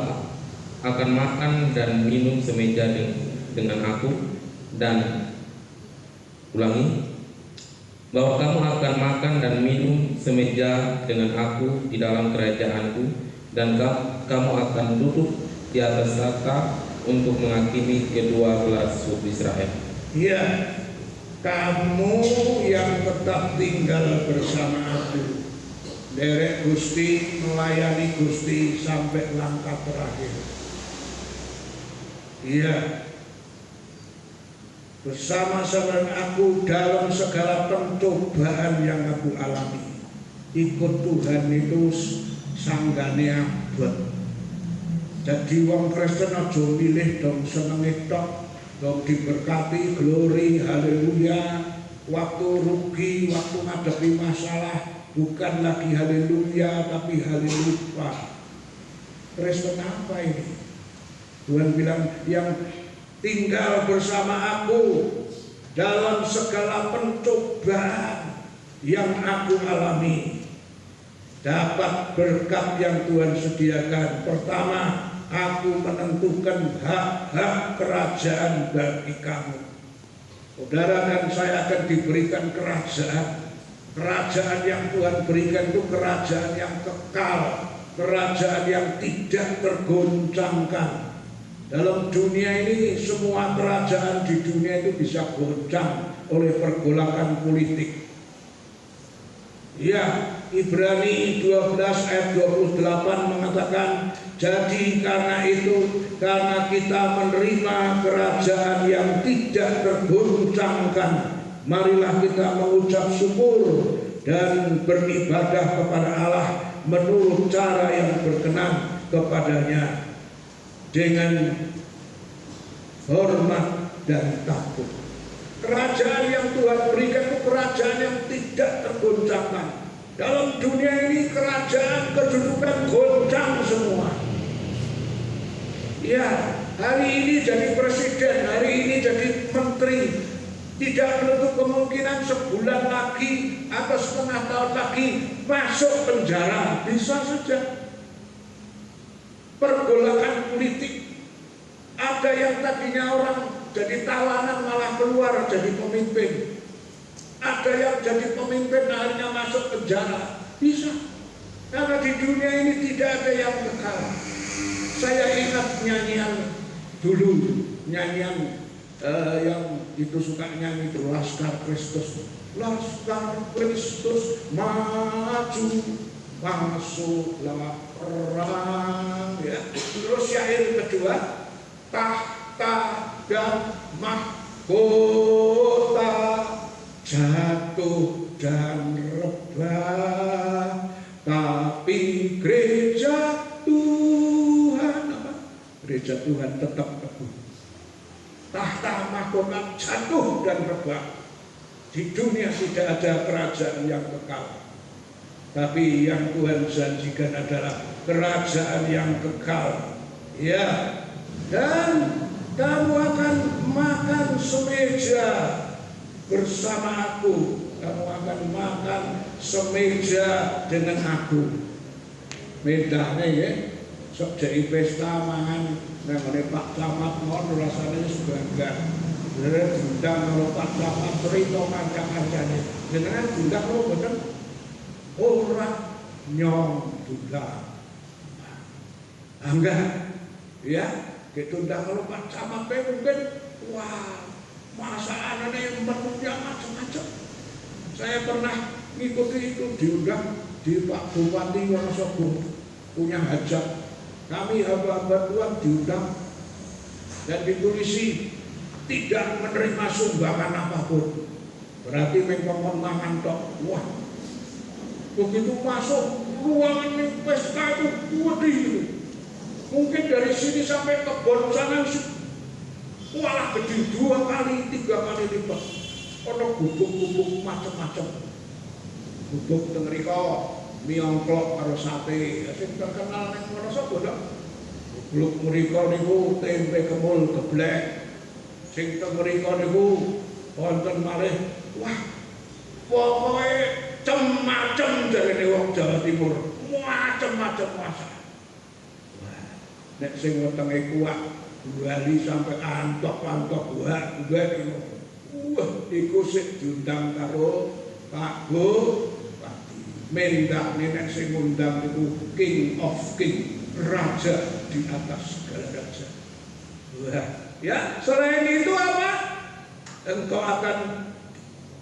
akan makan dan minum semeja dengan aku, dan bahwa kamu akan makan dan minum semeja dengan aku di dalam kerajaanku, dan kamu akan duduk di atas tahta untuk menghakimi kedua belas suku Israel. Ya, kamu yang tetap tinggal bersama aku, derek Gusti, melayani Gusti sampai langkah terakhir. Iya, bersama-sama aku dalam segala pencobaan yang aku alami. Ikut Tuhan itu sanggane abot. Jadi wong Kristen aja milih dong senenge tok, dong diberkati, glory, haleluya. Waktu rugi, waktu ngadepi masalah, bukan lagi haleluya tapi haleluya. Kristen apa ini? Tuhan bilang yang tinggal bersama aku dalam segala pencobaan yang aku alami dapat berkat yang Tuhan sediakan. Pertama, aku menentukan hak-hak kerajaan bagi kamu. Saudara dan saya akan diberikan kerajaan. Kerajaan yang Tuhan berikan itu kerajaan yang kekal, kerajaan yang tidak tergoncangkan. Dalam dunia ini semua kerajaan di dunia itu bisa goncang oleh pergolakan politik. Ya, Ibrani 12 ayat 28 mengatakan, jadi karena itu, karena kita menerima kerajaan yang tidak tergoncangkan, marilah kita mengucap syukur dan beribadah kepada Allah menurut cara yang berkenan kepadanya, dengan hormat dan takut. Kerajaan yang Tuhan berikan itu kerajaan yang tidak tergoncangkan. Dalam dunia ini kerajaan kedudukan goncang semua. Ya, hari ini jadi presiden, hari ini jadi menteri. Tidak menutup kemungkinan sebulan lagi atau setengah tahun lagi masuk penjara, bisa saja. Pergolakan politik, ada yang tadinya orang jadi tawanan malah keluar jadi pemimpin, ada yang jadi pemimpin akhirnya masuk penjara, bisa. Karena di dunia ini tidak ada yang kekal. Saya ingat nyanyian dulu, nyanyian yang itu suka nyanyi itu, Laskar Kristus, Laskar Kristus maju, masuklah perang, ya. Terus syair kedua, tahta dan mahkota jatuh dan rebah, tapi gereja Tuhan apa? Gereja Tuhan tetap teguh. Tahta mahkota jatuh dan rebah. Di dunia tidak ada kerajaan yang kekal. Tapi yang Tuhan janjikan adalah kerajaan yang kekal. Ya, dan kamu akan makan semeja bersama aku. Kamu akan makan semeja dengan aku. Medane ya, sok jadi pesta mangan nang Pak Camat mon rasane sebangga. Bener diundang karo Pak Camat cerita kanca-kancane. Jenengan diundang karo boten? Ora nyong diundang. Enggak. Ya, ditundang karo Pak Camat mungkin wah, masakanane menunya macam-macam. Saya pernah ngikuti itu diundang di Pak Bupati Wonosobo punya hajat. Kami hamba-hamba Tuhan diundang dan ditulisi tidak menerima sumbangan apapun. Berarti mengkongkon mangan tok. Wah, begitu masuk ruangan pesta itu putih itu. Mungkin dari sini sampai ke Bon sana walah gede 2 kali 3 kali lipat. Ono bubuk-bubuk macam-macam. Bubuk teng mriko mie ongklok karo sate. Sing terkenal ning Wonosobo tok. Bubuk mriko niku tempe kemul geblek. Sing teng mriko niku wonten malih wah pokoke macem-macem jarene wong Jawa Timur. Macem-macem masakan. Wah, nek sing wetenge kuat Bali sampai antok-antok buah niku. Wah, iku sik diundang karo Pak Bupati. Mendak nenek sing ngundang niku King of King, raja di atas segala raja. Wah, ya, selain itu apa? Engkau akan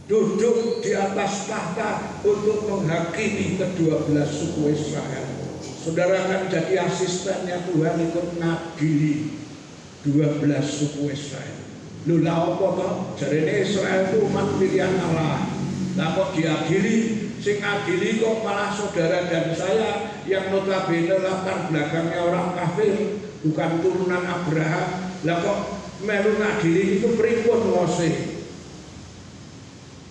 duduk di atas tahta untuk menghakimi ke-12 suku Israel. Saudara akan jadi asistennya Tuhan ikut ngadili 12 suku Israel. Lho lha apa to? Jarene Israel itu umat pilihan Allah. Lah kok diadili? Sing adili kok malah saudara dan saya yang notabene latar belakangnya orang kafir, bukan turunan Abraham. Lah kok melu ngadili itu pripun wose?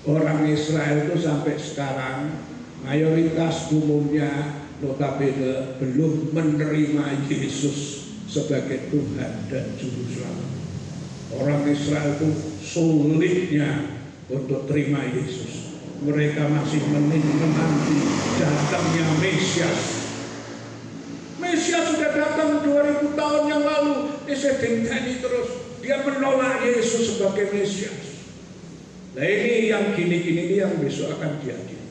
Orang Israel itu sampai sekarang mayoritas umumnya notabene belum menerima Yesus sebagai Tuhan dan Juru Selamat. Orang Israel itu sulitnya untuk terima Yesus. Mereka masih menanti datangnya Mesias. Mesias sudah datang 2000 tahun yang lalu. Dinteni terus. Dia menolak Yesus sebagai Mesias. Nah ini yang gini-gini ini yang besok akan diadili.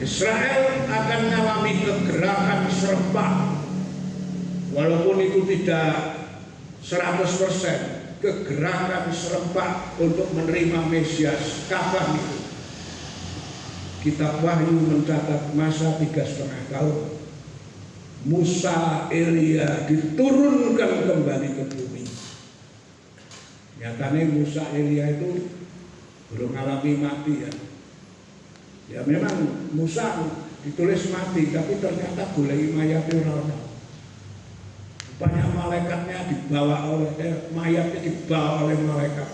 Israel akan mengalami kegerakan serempak. Walaupun itu tidak 100% kegerakan serempak untuk menerima Mesias. Kapan itu? Kitab Wahyu mencatat masa 3,5 tahun. Musa, Elia diturunkan kembali ke bumi. Nyatanya Musa, Elia itu belum alami mati ya. Ya memang Musa ditulis mati, tapi ternyata boleh mayatnya orang. Banyak malaikatnya dibawa oleh mayatnya dibawa oleh malaikat.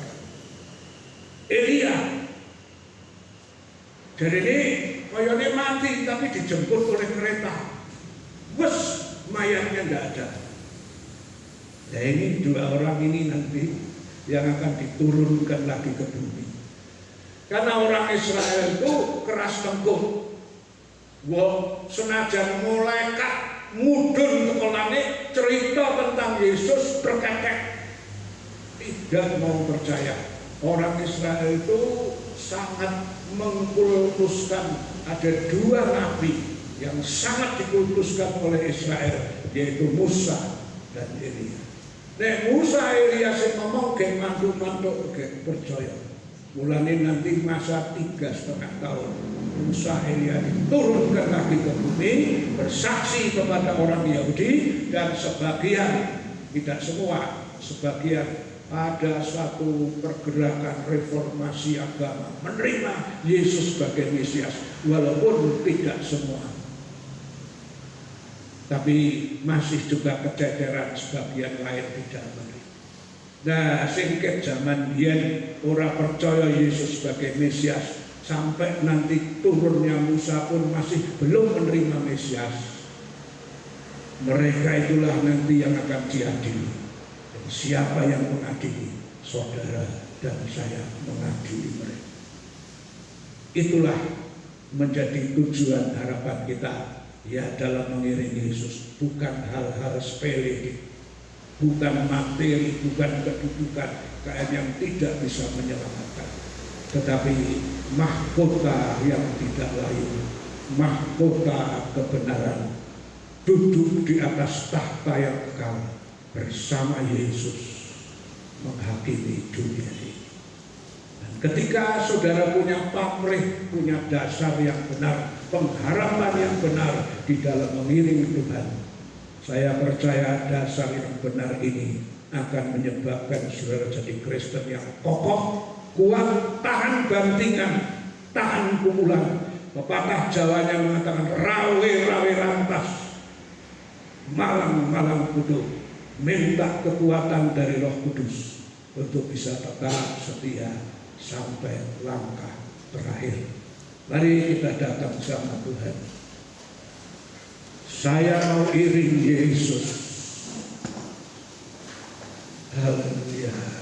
Elia jadi ini kayaknya mati tapi dijemput oleh kereta. Wes mayatnya tidak ada. Nah ini 2 orang ini nanti yang akan diturunkan lagi ke bumi. Karena orang Israel itu keras tengkuk. Wah, senajan malaikat mudun kepalanya cerita tentang Yesus berkata tidak mau percaya. Orang Israel itu sangat mengkultuskan. Ada 2 nabi yang sangat dikultuskan oleh Israel, yaitu Musa dan Elia. Nah Musa Elia yang ngomong ke mantu-mantu percaya. Mulane nanti masa 3,5 tahun Musa Elia diturunkan lagi ke bumi bersaksi kepada orang Yahudi dan sebagian, tidak semua, sebagian ada satu pergerakan reformasi agama menerima Yesus sebagai Mesias walaupun tidak semua, tapi masih juga kecederan sebagian lain tidak menerima. Nah, singkat zaman biyen ora percaya Yesus sebagai Mesias, sampai nanti turunnya Musa pun masih belum menerima Mesias. Mereka itulah nanti yang akan diadili. Dan siapa yang mengadili? Saudara dan saya mengadili mereka. Itulah menjadi tujuan harapan kita ya dalam mengiringi Yesus. Bukan hal-hal sepele, bukan materi, bukan kedudukan yang tidak bisa menyelamatkan, tetapi mahkota yang tidak lain, mahkota kebenaran, duduk di atas tahta yang kekal bersama Yesus menghakimi dunia ini. Dan ketika saudara punya pamrih, punya dasar yang benar, pengharapan yang benar di dalam mengiringi Tuhan, saya percaya dasar yang benar ini akan menyebabkan saudara jadi Kristen yang kokoh, kuat, tahan bantingan, tahan pukulan. Pepatah Jawanya mengatakan rawe-rawe rantas, malang-malang kudu. Minta kekuatan dari Roh Kudus untuk bisa tetap setia sampai langkah terakhir. Mari kita datang sama Tuhan. Saya mau iring Yesus. Haleluya.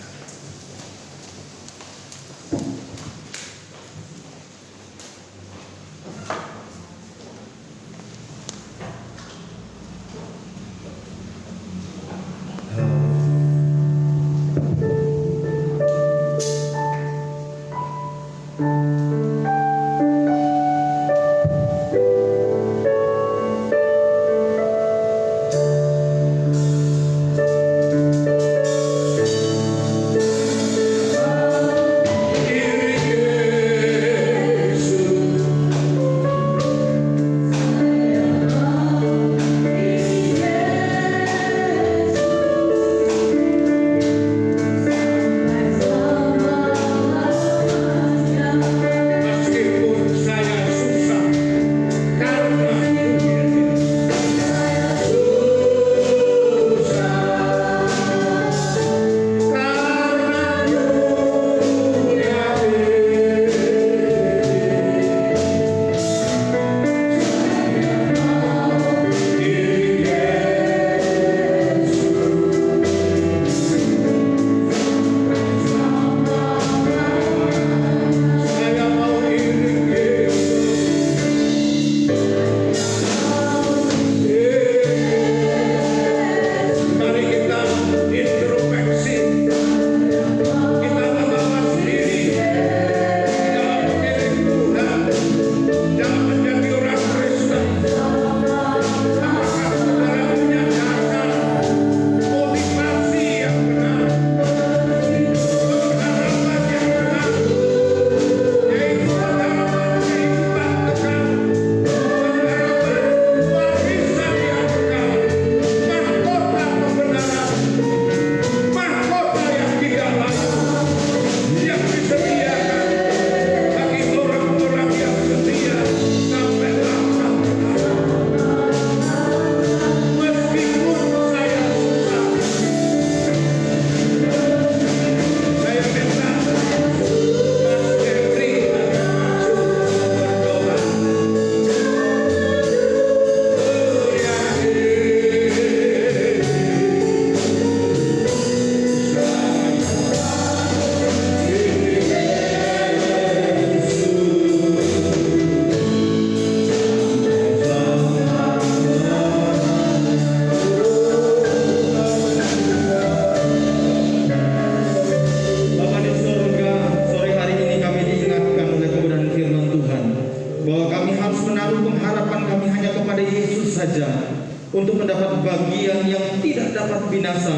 untuk mendapat bagian yang tidak dapat binasa,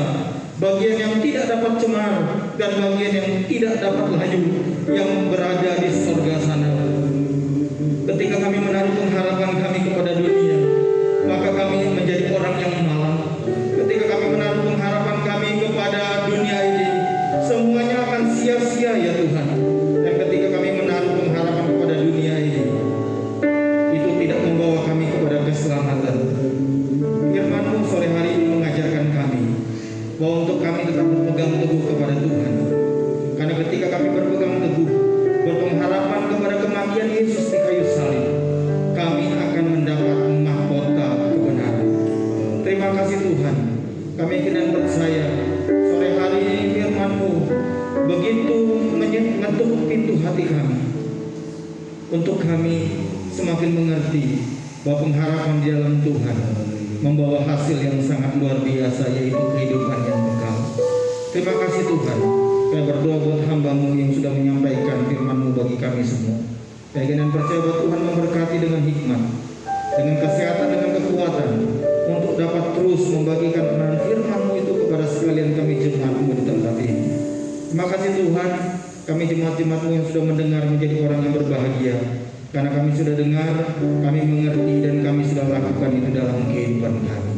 bagian yang tidak dapat cemar, dan bagian yang tidak dapat layu yang berada di surga sana. Ketika kami menaruh pengharapan kami kepada dunia, maka kami menjadi orang yang malang. Ketika kami menaruh pengharapan kami kepada dunia ini, semuanya akan sia-sia ya Tuhan. Dan ketika kami menaruh pengharapan kepada dunia ini, itu tidak membawa kami kepada keselamatan. Firman-Mu sore hari ini mengajarkan kami bahwa untuk kami tetap berpegang teguh kepada Tuhan. Karena ketika kami berpegang teguh, berpengharapan kepada kematian Yesus di kayu salib, kami akan mendapat mahkota kebenaran. Terima Tuhan, kami kini percaya sore hari ini firman-Mu begitu mengetuk pintu hati kami, untuk kami semakin mengerti bahwa pengharapan di dalam Tuhan membawa hasil yang sangat luar biasa, yaitu kehidupan yang kekal. Terima kasih Tuhan, kami berdoa buat hamba-Mu yang sudah menyampaikan firman-Mu bagi kami semua. Kami dan percaya bahwa Tuhan memberkati dengan hikmat, dengan kesehatan, dengan kekuatan, untuk dapat terus membagikan kebenaran firman-Mu itu kepada sekalian kami jemaat-Mu di tempat ini. Terima kasih Tuhan, kami jemaat-jemaat-Mu yang sudah mendengar menjadi orang yang berbahagia, karena kami sudah dengar, kami mengerti, dan kami sudah lakukan itu dalam kehidupan kami.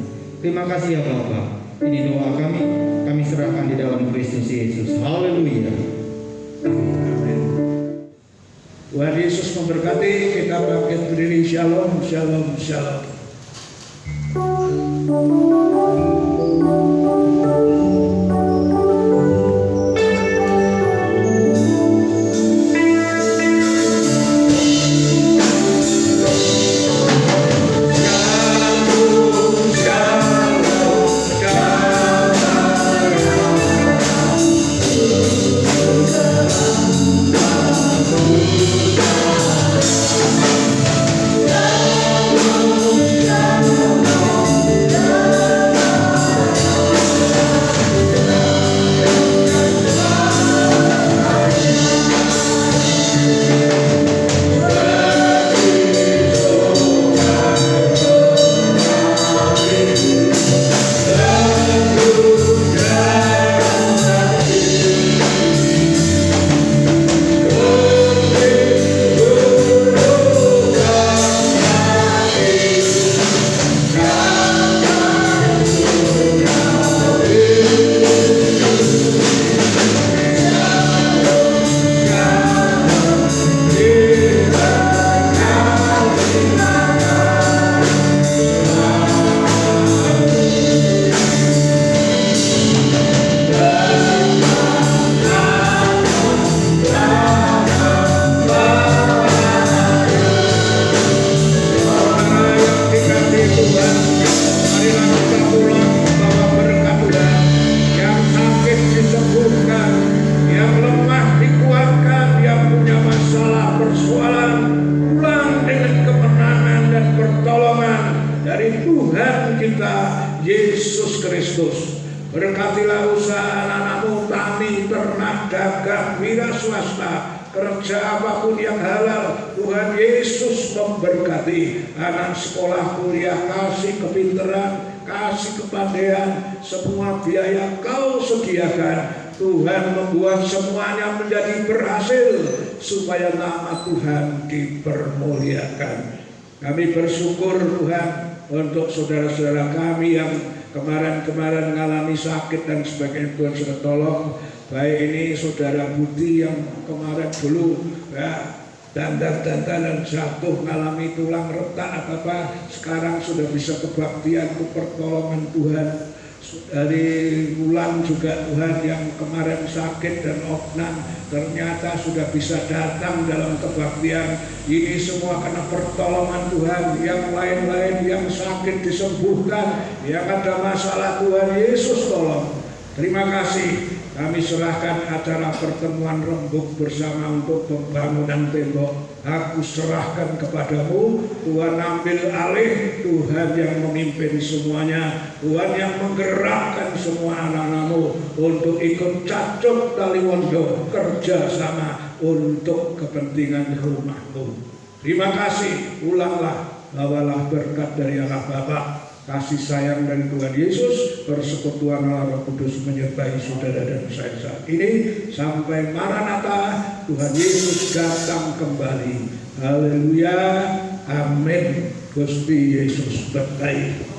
Terima kasih ya Bapa. Ini doa kami serahkan di dalam Kristus Yesus. Haleluya. Amin. Tuhan Yesus memberkati. Kita bangkit berdiri. Shalom, shalom, shalom. Yesus Kristus. Berkatilah usaha anak-anak-Mu, tani, ternak, dagang, wira swasta, kerja apapun yang halal. Tuhan Yesus memberkati. Anak sekolah, kuliah, kasih kepintaran, kasih kepandaian, semua biaya Kau sediakan. Tuhan membuat semuanya menjadi berhasil, supaya nama Tuhan dipermuliakan. Kami bersyukur Tuhan untuk saudara-saudara kami yang kemarin-kemarin mengalami sakit dan sebagainya. Tuhan sudah tolong. Baik ini saudara Budi yang kemarin dulu ya dandan-dandan dan jatuh mengalami tulang retak atau apa, sekarang sudah bisa kebaktian, pertolongan Tuhan. Dari Wulan juga Tuhan yang kemarin sakit dan opnam ternyata sudah bisa datang dalam kebaktian. Ini semua karena pertolongan Tuhan. Yang lain-lain yang sakit disembuhkan, yang ada masalah Tuhan Yesus tolong. Terima kasih. Kami serahkan acara pertemuan rembuk bersama untuk pembangunan tembok. Aku serahkan kepadamu. Tuhan ambil alih. Tuhan yang memimpin semuanya. Tuhan yang menggerakkan semua anak-anak-Mu untuk ikut Cacuk Taliwondo kerja sama untuk kepentingan rumah-Mu. Terima kasih. Ulanglah, bawalah berkat dari Allah Bapa, kasih sayang dari Tuhan Yesus, persekutuan Allah Roh Kudus menyertai saudara dan saya saat ini sampai Maranatha, Tuhan Yesus datang kembali. Haleluya, amin. Gusti Yesus berkati.